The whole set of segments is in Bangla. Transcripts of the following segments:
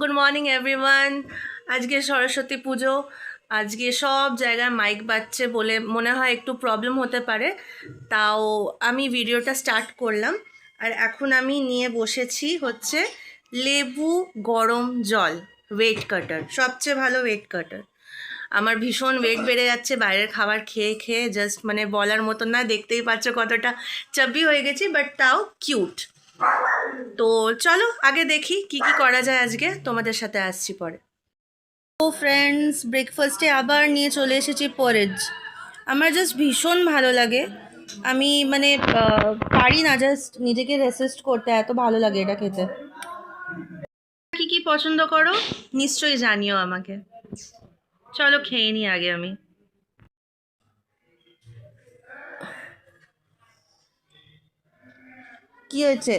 Good morning everyone. আজকে সরস্বতী পুজো। আজকে সব জায়গায় মাইক বাজছে বলে মনে হয় একটু প্রবলেম হতে পারে, তাও আমি ভিডিওটা স্টার্ট করলাম। আর এখন আমি নিয়ে বসেছি হচ্ছে লেবু গরম জল, ওয়েট কাটার, সবচেয়ে ভালো ওয়েট কাটার। আমার ভীষণ ওয়েট বেড়ে যাচ্ছে বাইরের খাবার খেয়ে খেয়ে, জাস্ট মানে বলার মতন না, দেখতেই পাচ্ছ কতটা চাব্বি হয়ে গেছি, বাট তাও কিউট। তো চলো আগে দেখি কি কি করা যায়, আজকে তোমাদের সাথে আসছি পরে। তো ফ্রেন্ডস, ব্রেকফাস্টে আবার নিয়ে চলে এসেছি পরেজ। আমার জাস্ট ভীষণ ভালো লাগে, আমি মানে পারি না জাস্ট নিজেকে রেসিস্ট করতে, এত ভালো লাগে এটা খেতে। কি কি পছন্দ করো নিশ্চয়ই জানিও আমাকে। চলো খেয়ে নিই আগে আমি। কি হয়েছে?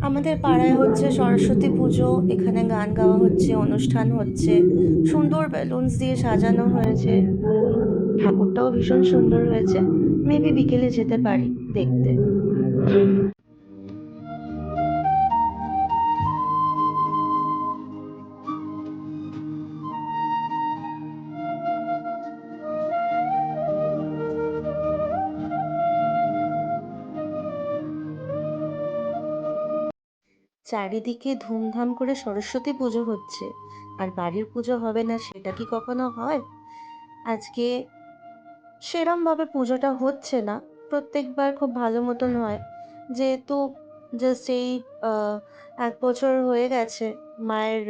আমাদের পাড়ায় হচ্ছে সরস্বতী পুজো, এখানে গান গাওয়া হচ্ছে, অনুষ্ঠান হচ্ছে, সুন্দর বেলুনস দিয়ে সাজানো হয়েছে, ঠাকুরটাও ভীষণ সুন্দর হয়েছে। মেবি বিকেলে যেতে পারি দেখতে। চারিদিকে ধুমধাম করে সরস্বতী পুজো হচ্ছে, আর বাড়ির পুজো হবে না সেটা কি কখনো হয়? আজকে সেরমভাবে পুজোটা হচ্ছে না, প্রত্যেকবার খুব ভালো মতন হয়, যেহেতু জাস্ট এই 1 বছর হয়ে গেছে মায়ের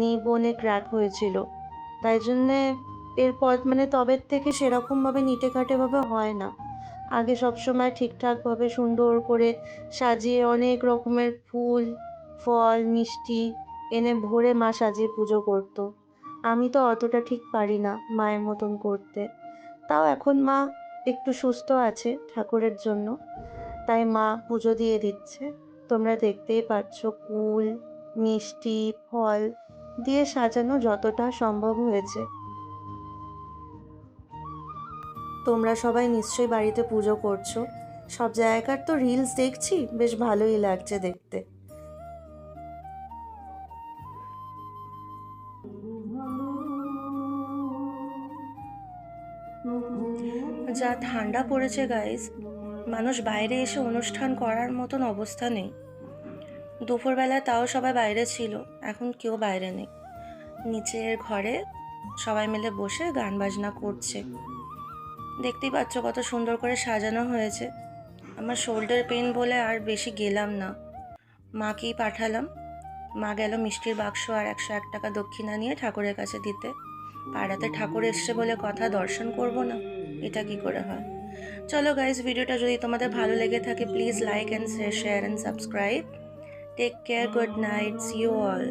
নিবনে ক্র্যাক হয়েছিল, তাই জন্যে এরপর মানে তবের থেকে সেরকমভাবে নিটেখাটেভাবে হয় না। আগে সবসময় ঠিকঠাকভাবে সুন্দর করে সাজিয়ে অনেক রকমের ফুল, ফল, মিষ্টি এনে ভরে মা সাজিয়ে পুজো করতো। আমি তো অতটা ঠিক পারি না মায়ের মতন করতে। তাও এখন মা একটু সুস্থ আছে ঠাকুরের জন্য, তাই মা পুজো দিয়ে দিচ্ছে। তোমরা দেখতেই পাচ্ছ ফুল, মিষ্টি, ফল দিয়ে সাজানো যতটা সম্ভব হয়েছে। তোমরা সবাই নিশ্চয়ই বাড়িতে পুজো করছো, সব জায়গার তো রিলস দেখছি, বেশ ভালোই লাগছে দেখতে। যা ঠান্ডা পড়েছে গাইস, মানুষ বাইরে এসে অনুষ্ঠান করার মতন অবস্থা নেই। দুপুরবেলায় তাও সবাই বাইরে ছিল, এখন কেউ বাইরে নেই, নিচের ঘরে সবাই মিলে বসে গান বাজনা করছে। দেখতেই পাচ্ছ কত সুন্দর করে সাজানো হয়েছে। আমার শোল্ডার পেন বলে আর বেশি গেলাম না, মাকেই পাঠালাম। মা গেল মিষ্টির বাক্স আর 101 টাকা দক্ষিণা নিয়ে ঠাকুরের কাছে দিতে। পাড়াতে ঠাকুর এসছে বলে কথা, দর্শন করব না, এটা কি করে হয়? চলো গাইজ, ভিডিওটা যদি তোমাদের ভালো লেগে থাকে please like and share and subscribe. Take care, good night, see you all.